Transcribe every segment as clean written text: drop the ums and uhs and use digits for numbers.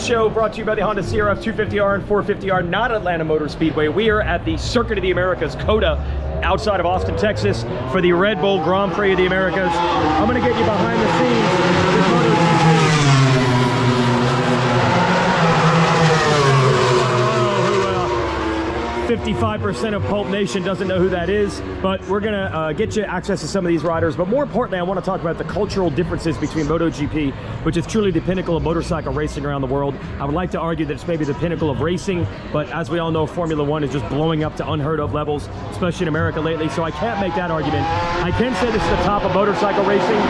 Weege Show, brought to you by the Honda CRF 250R and 450R, not Atlanta Motor Speedway. We are at the Circuit of the Americas, COTA, outside of Austin, Texas, for the Red Bull Grand Prix of the Americas. I'm going to get you behind the scenes with MotoGP. 55% of Pulp Nation doesn't know who that is, but we're gonna get you access to some of these riders. But more importantly, I want to talk about the cultural differences between MotoGP, which is truly the pinnacle of motorcycle racing around the world. I would like to argue that it's maybe the pinnacle of racing, but as we all know, Formula One is just blowing up to unheard of levels, especially in America lately, so I can't make that argument. I can say this is the top of motorcycle racing.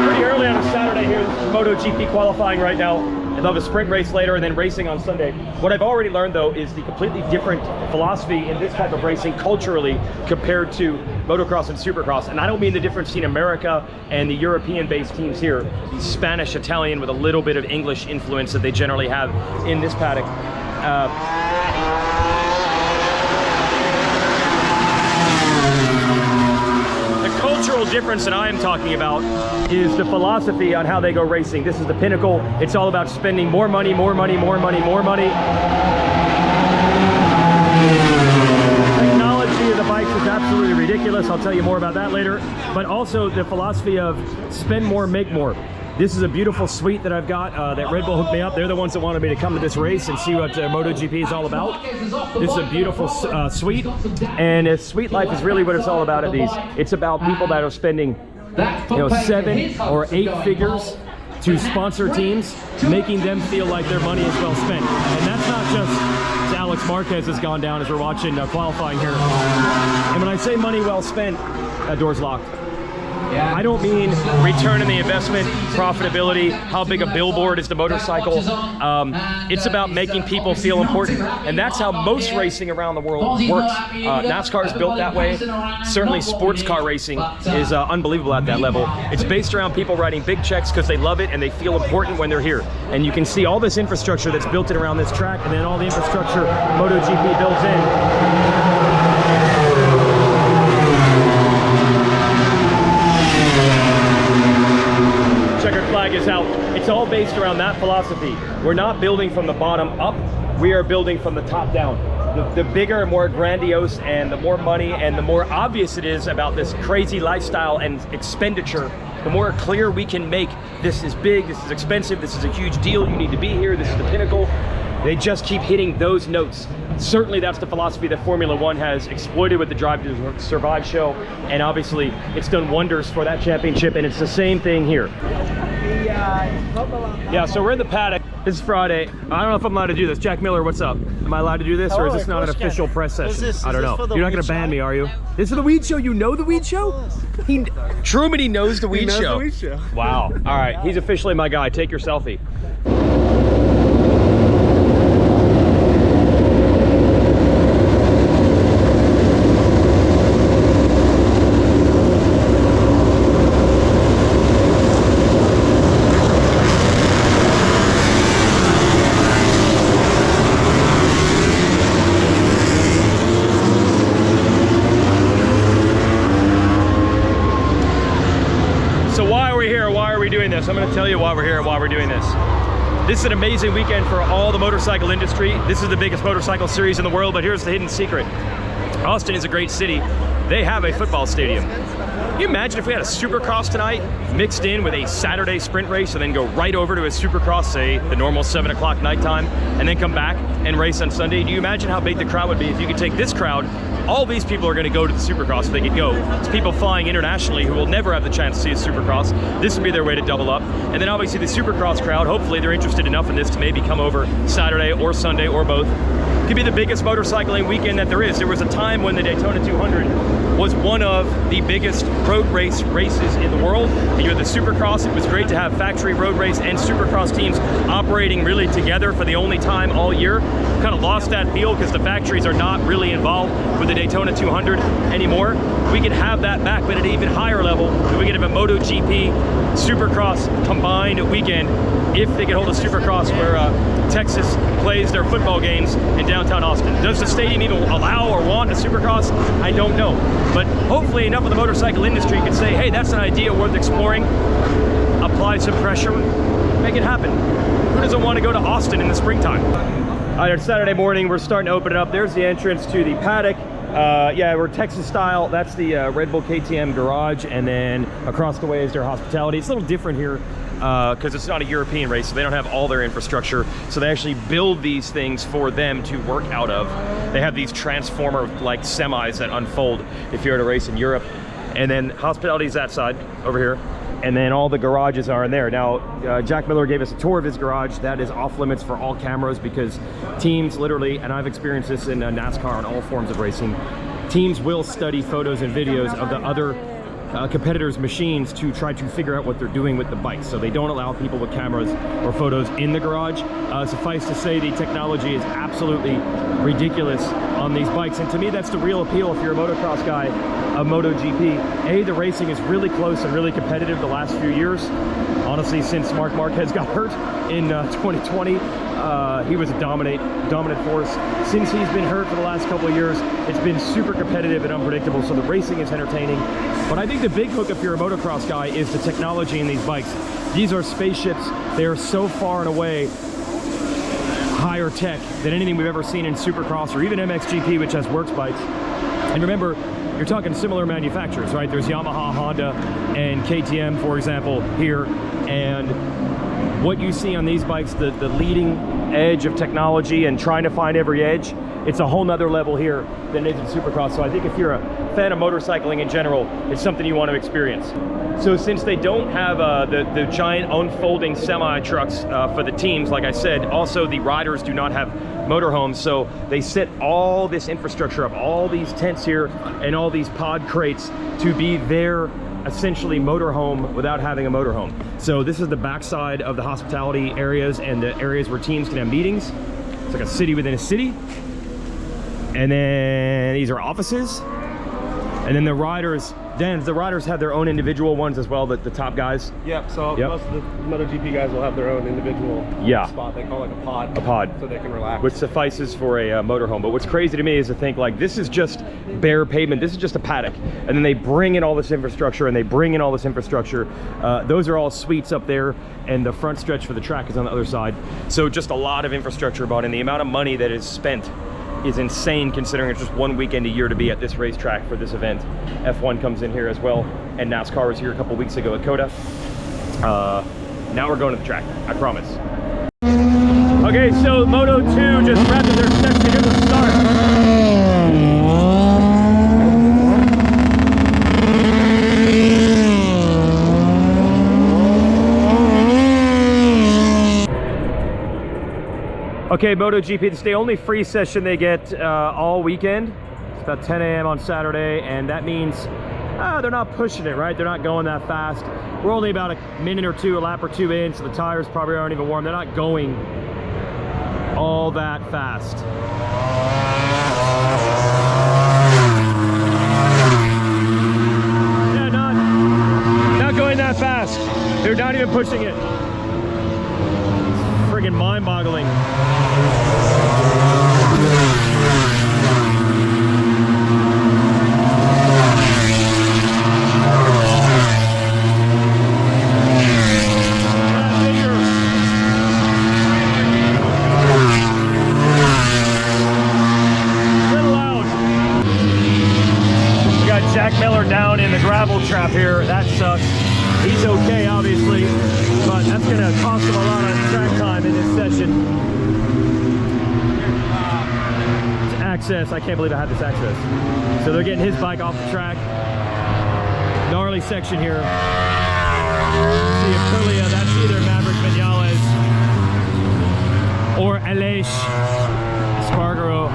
Pretty early on a Saturday here, MotoGP qualifying right now. I'd love a sprint race later and then racing on Sunday. What I've already learned though is the completely different philosophy in this type of racing culturally compared to motocross and supercross. And I don't mean the difference between America and the European-based teams here, the Spanish, Italian with a little bit of English influence that they generally have in this paddock. Cultural difference that I am talking about is the philosophy on how they go racing. This is the pinnacle. It's all about spending more money, more money, more money, more money. Technology of the bikes is absolutely ridiculous. I'll tell you more about that later. But also the philosophy of spend more, make more. This is a beautiful suite that I've got that Red Bull hooked me up. They're the ones that wanted me to come to this race and see what MotoGP is all about. This is a beautiful suite, and Suite Life is really what it's all about at these. It's about people that are spending 7 or 8 figures to sponsor teams, making them feel like their money is well spent. And that's not just Alex Marquez has gone down as we're watching qualifying here. And when I say money well spent, that door's locked. I don't mean return on the investment, profitability, how big a billboard is the motorcycle. It's about making people feel important. And that's how most racing around the world works. NASCAR is built that way. Certainly sports car racing is unbelievable at that level. It's based around people writing big checks because they love it and they feel important when they're here. And you can see all this infrastructure that's built in around this track, and then all the infrastructure MotoGP built in. Flag is out. It's all based around that philosophy. We're not building from the bottom up, we are building from the top down. The bigger and more grandiose and the more money and the more obvious it is about this crazy lifestyle and expenditure, the more clear we can make this is big, this is expensive, this is a huge deal, you need to be here, this is the pinnacle. They just keep hitting those notes. Certainly that's the philosophy that Formula One has exploited with the Drive to Survive show, and obviously it's done wonders for that championship, and it's the same thing here. Yeah, so we're in the paddock. This is Friday. I don't know if I'm allowed to do this. Jack Miller, what's up? Am I allowed to do this, or is this not an official press session? I don't know. You're not going to ban me, are you? This is the Weege Show. You know the Weege Show? Truman, he knows the Weege Show. Wow. All right, he's officially my guy. Take your selfie. I'm going to tell you why we're here and why we're doing this. This is an amazing weekend for all the motorcycle industry. This is the biggest motorcycle series in the world, but here's the hidden secret. Austin is a great city. They have a football stadium. Can you imagine if we had a Supercross tonight mixed in with a Saturday sprint race and then go right over to a Supercross, say the normal 7 o'clock nighttime, and then come back and race on Sunday? Do you imagine how big the crowd would be if you could take this crowd? All these people are going to go to the Supercross if they could go. It's people flying internationally who will never have the chance to see a Supercross. This would be their way to double up. And then obviously the Supercross crowd, hopefully they're interested enough in this to maybe come over Saturday or Sunday or both. It could be the biggest motorcycling weekend that there is. There was a time when the Daytona 200 was one of the biggest road races in the world. And you had the Supercross. It was great to have factory road race and Supercross teams operating really together for the only time all year. Kind of lost that feel because the factories are not really involved with the Daytona 200 anymore. We could have that back, but at an even higher level. We could have a MotoGP Supercross combined weekend if they could hold a Supercross where Texas plays their football games in downtown Austin. Does the stadium even allow or want a Supercross? I don't know. But hopefully enough of the motorcycle industry could say, hey, that's an idea worth exploring. A apply some pressure, make it happen. Who doesn't want to go to Austin in the springtime? All right, it's Saturday morning. We're starting to open it up. There's the entrance to the paddock. Yeah, we're Texas style. That's the Red Bull KTM garage, and then across the way is their hospitality. It's a little different here because it's not a European race, so they don't have all their infrastructure. So they actually build these things for them to work out of. They have these transformer-like semis that unfold if you're at a race in Europe. And then hospitality is that side over here. And then all the garages are in there. Now, Jack Miller gave us a tour of his garage. That is off limits for all cameras because teams literally, and I've experienced this in NASCAR and all forms of racing, teams will study photos and videos of the other competitors' machines to try to figure out what they're doing with the bikes. So they don't allow people with cameras or photos in the garage. Suffice to say, the technology is absolutely ridiculous on these bikes. And to me, that's the real appeal if you're a motocross guy of MotoGP. The racing is really close and really competitive the last few years. Honestly, since Marc Marquez got hurt in 2020, he was a dominant force. Since he's been hurt for the last couple of years, it's been super competitive and unpredictable, so the racing is entertaining. But I think the big hook if you're a motocross guy is the technology in these bikes. These are spaceships. They are so far and away higher tech than anything we've ever seen in Supercross or even MXGP, which has works bikes. And remember, you're talking similar manufacturers, right? There's Yamaha, Honda, and KTM, for example, here. And what you see on these bikes, the leading edge of technology and trying to find every edge, it's a whole nother level here than it is in Supercross. So I think if you're a fan of motorcycling in general, it's something you want to experience. So since they don't have the giant unfolding semi-trucks for the teams, like I said, also the riders do not have motorhomes, so they set all this infrastructure up, all these tents here and all these pod crates to be their essentially motorhome without having a motorhome. So this is the backside of the hospitality areas and the areas where teams can have meetings. It's like a city within a city. And then these are offices. And then the riders have their own individual ones as well, the top guys. Yep, so most of the MotoGP guys will have their own individual spot. They call it a pod. A pod. So they can relax. Which suffices for a motorhome. But what's crazy to me is to think like this is just bare pavement. This is just a paddock. And then they bring in all this infrastructure and they bring in all this infrastructure. Those are all suites up there and the front stretch for the track is on the other side. So just a lot of infrastructure bought in. The amount of money that is spent is insane considering it's just one weekend a year to be at this racetrack for this event. F1 comes in here as well, and NASCAR was here a couple weeks ago at COTA. Now we're going to the track, I promise. Okay, so Moto 2 just wrapped up their section. Here's the start. Okay, MotoGP, this is the only free session they get all weekend. It's about 10 a.m. on Saturday, and that means they're not pushing it, right? They're not going that fast. We're only about a minute or two, a lap or two in, so the tires probably aren't even warm. They're not going all that fast. Yeah, not going that fast. They're not even pushing it. It's friggin' mind-boggling. Jack Miller down in the gravel trap here. That sucks. He's okay, obviously, but that's going to cost him a lot of track time in this session. Access. I can't believe I had this access. So they're getting his bike off the track. Gnarly section here. See Aprilia, that's either Maverick Vinales or Aleix Espargaro.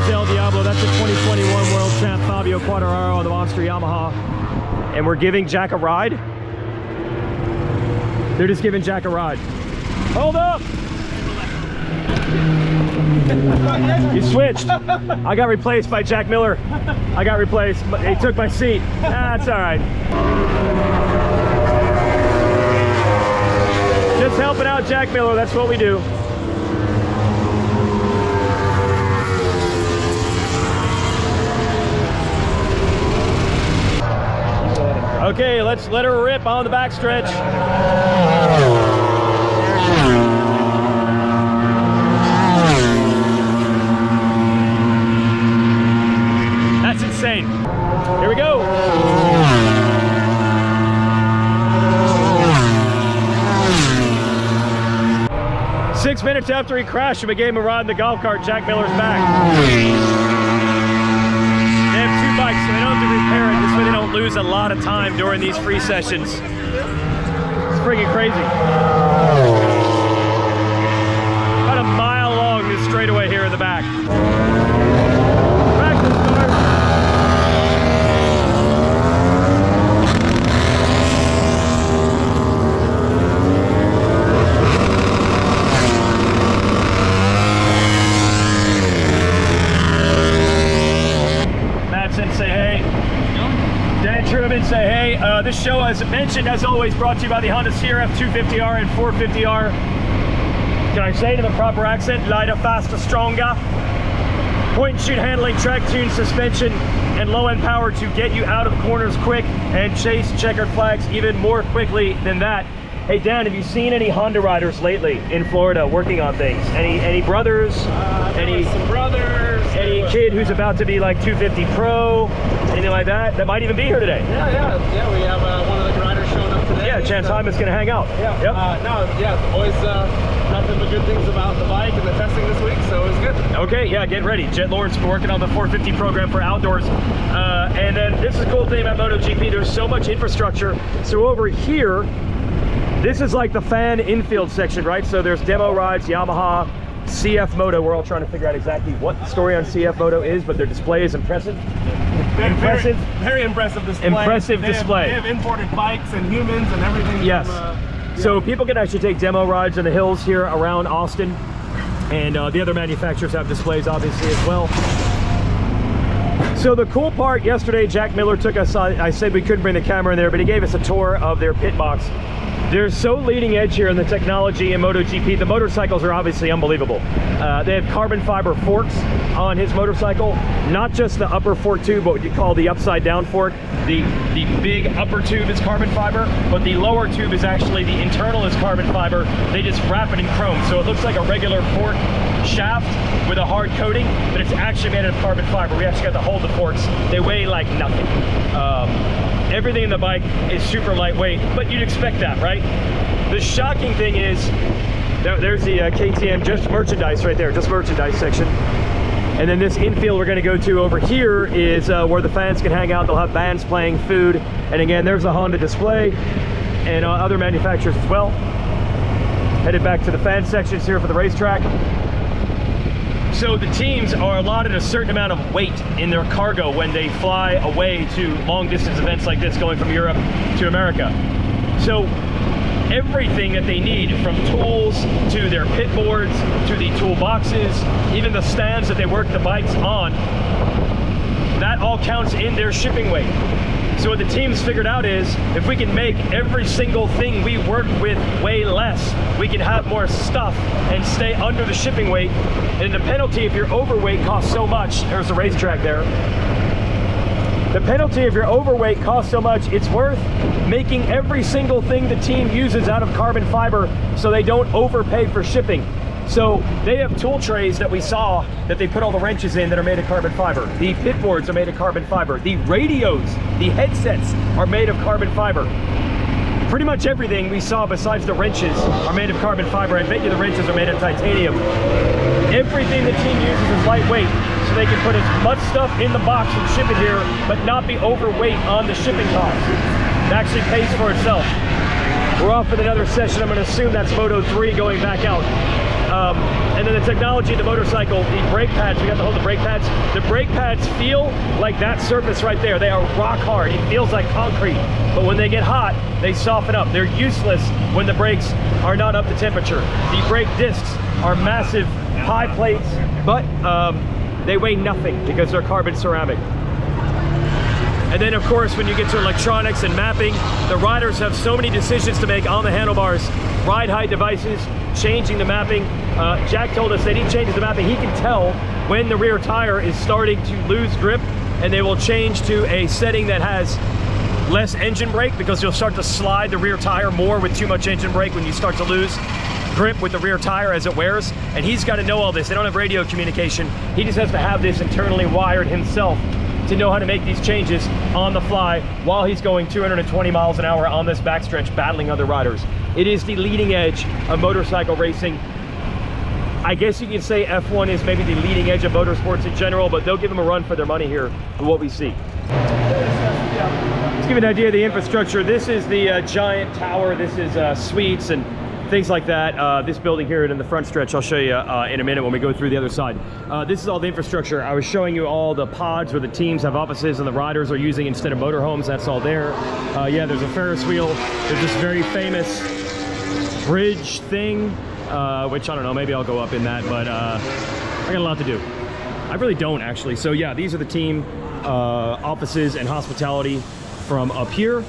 El Diablo, that's the 2021 World Champ Fabio Quartararo on the Monster Yamaha. And we're giving Jack a ride. They're just giving Jack a ride. Hold up! You switched. I got replaced by Jack Miller. I got replaced. He took my seat. That's all right. Just helping out Jack Miller, that's what we do. Okay, let's let her rip on the backstretch. That's insane. Here we go. 6 minutes after he crashed and we gave him a ride in the golf cart, Jack Miller's back. They have 2 bikes, so they don't have to repair it. This way they don't lose a lot of time during these free sessions. It's freaking crazy. About a mile long, this straightaway here in the back. Practice car. Say hey. Dan Truman, say hey. This show, as mentioned, as always, brought to you by the Honda CRF 250R and 450R. Can I say it in the proper accent? Lighter, faster, stronger. Point and shoot handling, track tune, suspension, and low end power to get you out of corners quick and chase checkered flags even more quickly than that. Hey Dan, have you seen any Honda riders lately in Florida working on things? Any brothers? Some brothers. Any kid who's about to be like 250 Pro? Anything like that? That might even be here today. Yeah. We have one of the riders showing up today. Yeah, Chance Hyman's gonna hang out. Yeah. Yep. Always nothing but good things about the bike and the testing this week, so it was good. Okay, yeah, get ready. Jet Lawrence working on the 450 program for outdoors. And then this is the cool thing about MotoGP, there's so much infrastructure. So over here, this is like the fan infield section, right? So there's demo rides, Yamaha, CF Moto. We're all trying to figure out exactly what the story on CF Moto is, but their display is impressive. Very impressive display. Impressive display. They have imported bikes and humans and everything. Yes. So people can actually take demo rides on the hills here around Austin, and the other manufacturers have displays obviously as well. So the cool part yesterday, Jack Miller took us on, I said we couldn't bring the camera in there, but he gave us a tour of their pit box. They're so leading edge here in the technology in MotoGP. The motorcycles are obviously unbelievable. They have carbon fiber forks on his motorcycle, not just the upper fork tube, but what you call the upside down fork. The big upper tube is carbon fiber, but the lower tube is actually, the internal is carbon fiber. They just wrap it in chrome. So it looks like a regular fork shaft with a hard coating, but it's actually made out of carbon fiber. We actually got to hold the forks. They weigh like nothing. Everything in the bike is super lightweight, but you'd expect that, right? The shocking thing is, there's the KTM just merchandise right there, just merchandise section. And then this infield we're gonna go to over here is where the fans can hang out. They'll have bands playing, food. And again, there's a Honda display and other manufacturers as well. Headed back to the fan sections here for the racetrack. So the teams are allotted a certain amount of weight in their cargo when they fly away to long distance events like this, going from Europe to America. So everything that they need, from tools to their pit boards to the toolboxes, even the stands that they work the bikes on, that all counts in their shipping weight. So what the team's figured out is, if we can make every single thing we work with weigh less, we can have more stuff and stay under the shipping weight. And the penalty if you're overweight costs so much. There's the racetrack there. The penalty if you're overweight costs so much, it's worth making every single thing the team uses out of carbon fiber so they don't overpay for shipping. So they have tool trays that we saw that they put all the wrenches in that are made of carbon fiber. The pit boards are made of carbon fiber. The radios, the headsets are made of carbon fiber. Pretty much everything we saw besides the wrenches are made of carbon fiber. I bet you the wrenches are made of titanium. Everything the team uses is lightweight, so they can put as much stuff in the box and ship it here, but not be overweight on the shipping costs. It actually pays for itself. We're off with another session. I'm going to assume that's Moto 3 going back out. And then the technology of the motorcycle, the brake pads, we got to hold the brake pads. The brake pads feel like that surface right there. They are rock hard. It feels like concrete. But when they get hot, they soften up. They're useless when the brakes are not up to temperature. The brake discs are massive, high plates, but they weigh nothing because they're carbon ceramic. And then of course, when you get to electronics and mapping, the riders have so many decisions to make on the handlebars. Ride height devices, changing the mapping. Jack told us that he changes the mapping. He can tell when the rear tire is starting to lose grip, and they will change to a setting that has less engine brake because you'll start to slide the rear tire more with too much engine brake when you start to lose grip with the rear tire as it wears. And he's got to know all this. They don't have radio communication. He just has to have this internally wired himself to know how to make these changes on the fly while he's going 220 miles an hour on this backstretch battling other riders. It is the leading edge of motorcycle racing. I guess you can say F1 is maybe the leading edge of motorsports in general, but they'll give them a run for their money here with what we see. Let's give you an idea of the infrastructure. This is the giant tower. This is suites and things like that. This building here in the front stretch, I'll show you in a minute when we go through the other side. This is all the infrastructure. I was showing you all the pods where the teams have offices and the riders are using instead of motorhomes. That's all there. Yeah, there's a Ferris wheel. There's this very famous bridge thing, which I don't know, maybe I'll go up in that, but I got a lot to do. I really don't actually. So yeah, these are the team offices and hospitality from up here.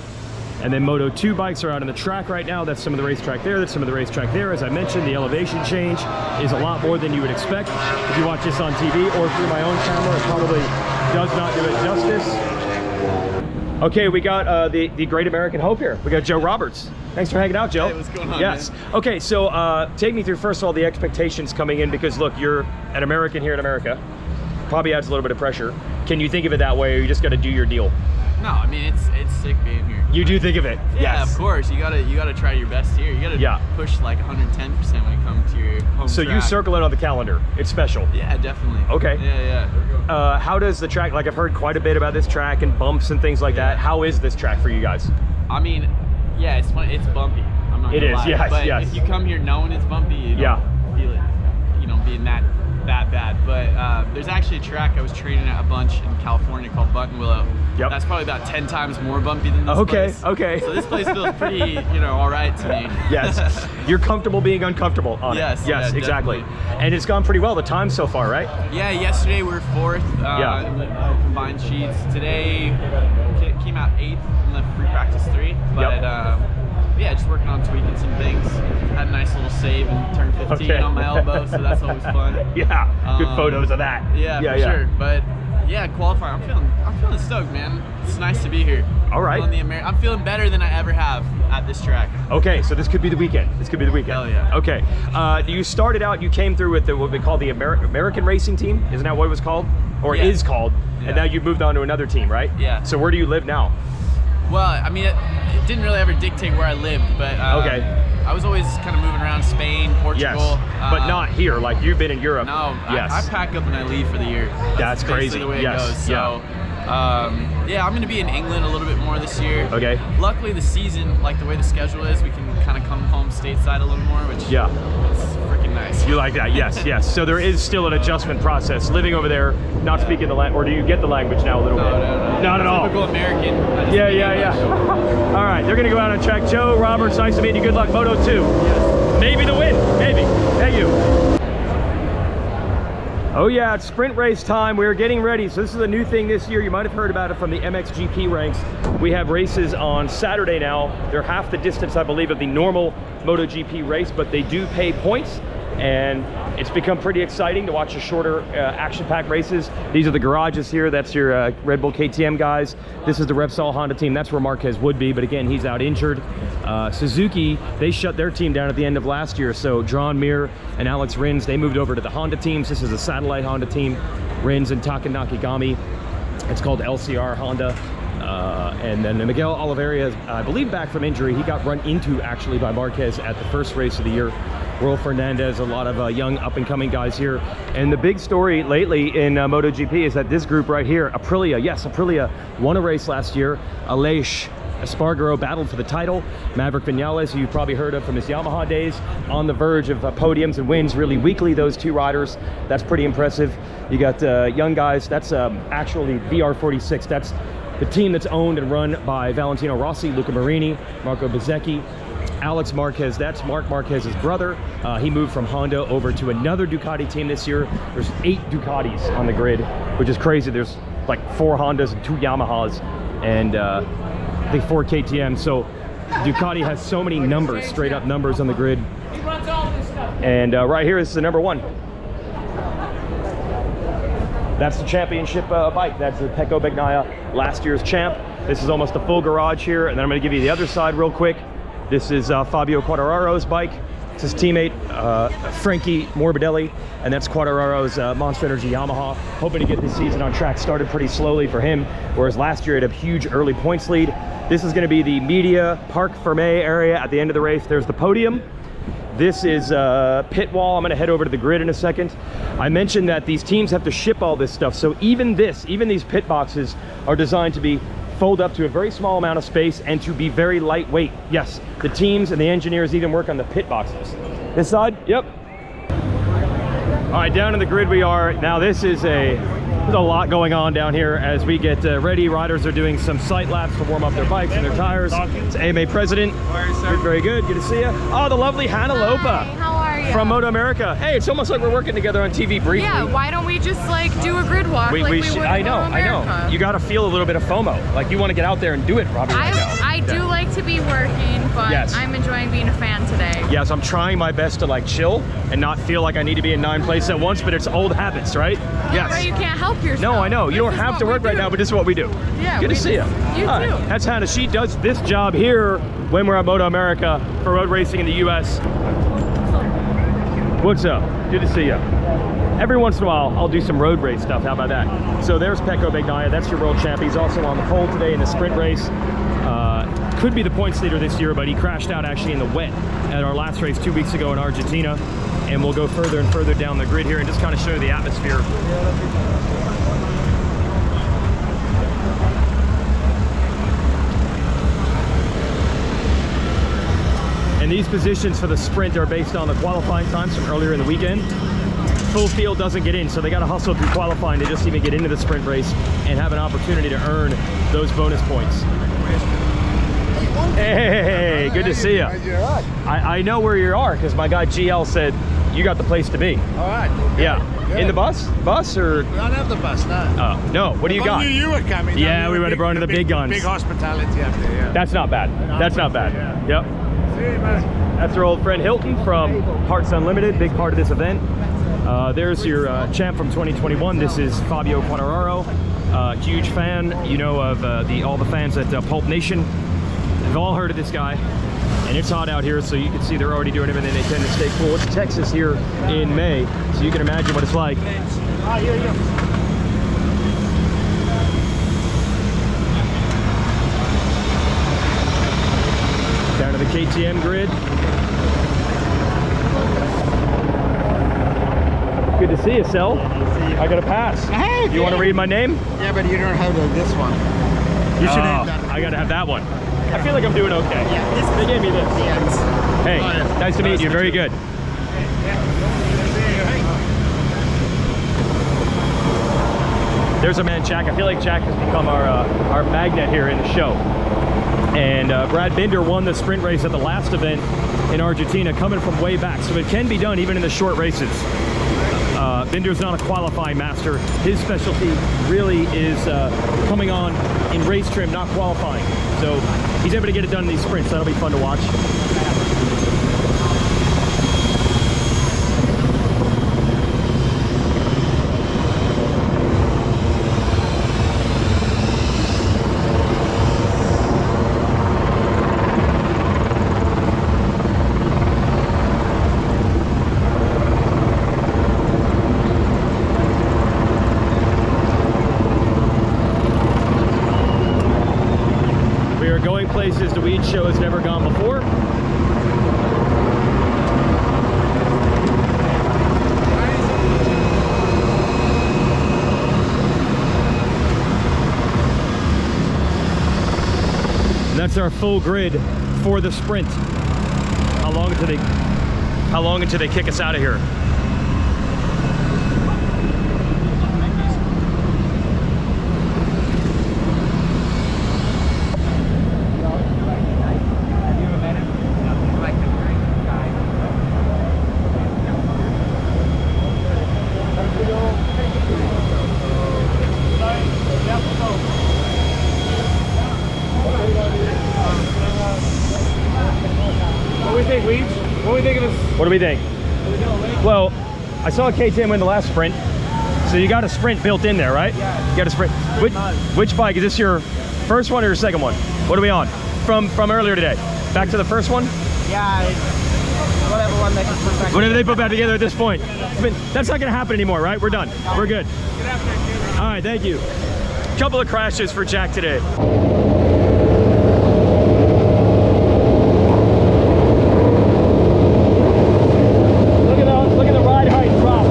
And then Moto 2 bikes are out on the track right now. That's some of the racetrack there. That's some of the racetrack there. As I mentioned, the elevation change is a lot more than you would expect. If you watch this on TV or through my own camera, it probably does not do it justice. Okay, we got the Great American Hope here. We got Joe Roberts. Thanks for hanging out, Joe. Hey, what's going on, Yes. man? Okay, so take me through, first of all, the expectations coming in, because look, you're an American here in America. Probably adds a little bit of pressure. Can you think of it that way, or you just got to do your deal? No, I mean it's sick being here. You do think of it? Yeah, Yes. of course. You gotta try your best here. You gotta push like 110% when you come to your home So track. you circle it on the calendar. It's special. Yeah, definitely. Okay. Yeah. How does the track, like I've heard quite a bit about this track and bumps and things like that. How is this track for you guys? I mean, yeah, it's fun. It's bumpy. I'm not It gonna is, lie. yes, But yes. if you come here knowing it's bumpy, you don't feel it. You know, being that bad. But there's actually a track I was training at a bunch in California called Buttonwillow. Yep. That's probably about 10 times more bumpy than this place. Okay. So this place feels pretty, all right to me. Yes. You're comfortable being uncomfortable on Yes, it. Yes, yeah, exactly. definitely. And it's gone pretty well, the time so far, right? Yeah, yesterday we were 4th in the combined sheets. Today came out 8th in the free practice 3. But yeah, just working on tweaking some things. Had a nice little save and turned 15 on my elbow, so that's always fun. Yeah, good photos of that. Yeah, for sure. But yeah, qualifying, I'm feeling stoked, man. It's nice to be here. All right. I'm feeling better than I ever have at this track. Okay, so this could be the weekend. Hell yeah. Okay. You started out, you came through with what we call the American Racing Team. Isn't that what it was called? Or Yeah. is called. Yeah. And now you've moved on to another team, right? Yeah. So where do you live now? Well, I mean, it didn't really ever dictate where I lived, but I was always kind of moving around Spain, Portugal. Yes, but not here, like you've been in Europe. No, Yes. I pack up and I leave for the year. That's basically crazy. the way Yes, it goes. So, yeah, I'm going to be in England a little bit more this year. Okay. Luckily, the season, like the way the schedule is, we can kind of come home stateside a little more, which is freaking nice. You like that? Yes, yes. So there is still an adjustment process. Living over there, not speaking the language, or do you get the language now a little bit? No. Not at all. Typical American. I just speak Yeah. English. All right, they're gonna go out on track. Joe Roberts, nice to meet you. Good luck, Moto 2. Yes. Maybe the win, maybe. Thank you. Oh yeah, it's sprint race time. We're getting ready. So this is a new thing this year. You might have heard about it from the MXGP ranks. We have races on Saturday now. They're half the distance, I believe, of the normal MotoGP race, but they do pay points. And it's become pretty exciting to watch the shorter action-packed races. These are the garages here. That's your Red Bull KTM guys. This is the Repsol Honda team. That's where Marquez would be, but again, he's out injured. Suzuki, they shut their team down at the end of last year. So John Mir and Alex Rins, they moved over to the Honda teams. This is a satellite Honda team. Rins and Taka Nakagami. It's called LCR Honda. And then Miguel Oliveira, I believe, back from injury. He got run into actually by Marquez at the first race of the year. Will Fernandez, a lot of young up-and-coming guys here. And the big story lately in MotoGP is that this group right here, Aprilia, yes, Aprilia won a race last year. Aleix Espargaro battled for the title. Maverick Vinales, who you've probably heard of from his Yamaha days, on the verge of podiums and wins really weekly, those two riders. That's pretty impressive. You got young guys. That's actually VR46. That's the team that's owned and run by Valentino Rossi, Luca Marini, Marco Bezzecchi. Alex Marquez, that's Marc Marquez's brother. He moved from Honda over to another Ducati team this year. There's 8 Ducatis on the grid, which is crazy. There's like 4 Hondas and 2 Yamahas, and I think 4 KTM. So Ducati has so many numbers, straight up numbers on the grid. And right here is the number 1. That's the championship bike. That's the Pecco Bagnaia, last year's champ. This is almost a full garage here, and then I'm going to give you the other side real quick. This is Fabio Quartararo's bike. It's his teammate, Frankie Morbidelli, and that's Quartararo's Monster Energy Yamaha. Hoping to get this season on track started pretty slowly for him, whereas last year it had a huge early points lead. This is going to be the Media Parc Fermé area at the end of the race. There's the podium. This is pit wall. I'm going to head over to the grid in a second. I mentioned that these teams have to ship all this stuff, so even these pit boxes are designed to be fold up to a very small amount of space and to be very lightweight. Yes, the teams and the engineers even work on the pit boxes. This side, yep. All right, down in the grid we are. Now there's a lot going on down here as we get ready. Riders are doing some sight laps to warm up their bikes and their tires. It's AMA President. Very good, good to see you. Oh, the lovely Hannah Lopa. Hi, how are you? From Moto America. Hey, it's almost like we're working together on TV briefly. Yeah, why don't we just like do a grid walk like we would I know. You got to feel a little bit of FOMO. Like you want to get out there and do it, Robbie. I do like to be working, but yes. I'm enjoying being a fan today. Yes, I'm trying my best to like chill and not feel like I need to be in 9 places at once, but it's old habits, right? Yes. Right, you can't help yourself. No, I know. You don't have to work right now, but this is what we do. Yeah. Good to see you. You too. Right. That's Hannah. She does this job here when we're at Moto America for road racing in the US. What's up? Good to see you. Every once in a while, I'll do some road race stuff. How about that? So there's Pecco Bagnaia. That's your world champ. He's also on the pole today in the sprint race. Could be the points leader this year, but he crashed out actually in the wet at our last race 2 weeks ago in Argentina. And we'll go further and further down the grid here and just kind of show you the atmosphere. And these positions for the sprint are based on the qualifying times from earlier in the weekend. Full field doesn't get in, so they got to hustle through qualifying to just even get into the sprint race and have an opportunity to earn those bonus points. Hey, good to see you. I know where you are because my guy GL said you got the place to be. All right. Good. Yeah. In the bus? Bus or? We don't have the bus, no. Oh, no. What do you got? I knew you were coming. Yeah, we went to run to the big guns. Big hospitality up there, yeah. That's not bad. That's not bad. Yeah. Yep. See you, man. That's our old friend Hilton from Hearts Unlimited, big part of this event. There's your champ from 2021. This is Fabio Quartararo. Huge fan, you know, of all the fans at Pulp Nation. They've all heard of this guy. And it's hot out here, so you can see they're already doing everything they can to stay cool. It's Texas here in May, so you can imagine what it's like. Down to the KTM grid. Good to see you, Sel. I got a pass. Hey, you want to read my name? Yeah, but you don't have this one. You should have that. I got to have that one. I feel like I'm doing okay. Yeah, they gave me this. Yeah. Hey, nice to meet you. Very good. There's a man, Jack. I feel like Jack has become our magnet here in the show. And Brad Binder won the sprint race at the last event in Argentina, coming from way back. So it can be done even in the short races. Binder's not a qualifying master. His specialty really is coming on in race trim, not qualifying. So he's able to get it done in these sprints. That'll be fun to watch. Places the Weege show has never gone before. And that's our full grid for the sprint. How long until they kick us out of here? What do we think? Well, I saw KTM win the last sprint, so you got a sprint built in there, right? Yeah. You got a sprint. Which bike is this? Your First one or your second one? What are we on? From earlier today. Back to the first one? Yeah, whatever one they can put back. Whatever they put back together at this point. That's not gonna happen anymore, right? We're done. We're good. All right, thank you. Couple of crashes for Jack today. Look at the ride height drop.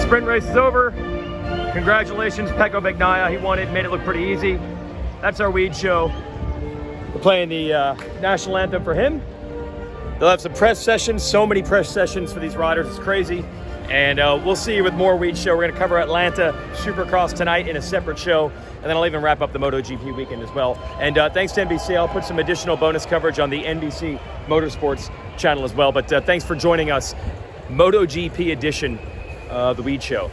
Sprint race is over. Congratulations, Pecco Bagnaia. He won it, made it look pretty easy. That's our Weege show. We're playing the national anthem for him. They'll have some press sessions, so many press sessions for these riders, it's crazy. And we'll see you with more Weege show. We're gonna cover Atlanta Supercross tonight in a separate show. And then I'll even wrap up the MotoGP weekend as well. And thanks to NBC, I'll put some additional bonus coverage on the NBC Motorsports channel as well. But thanks for joining us, MotoGP edition of the Weege show.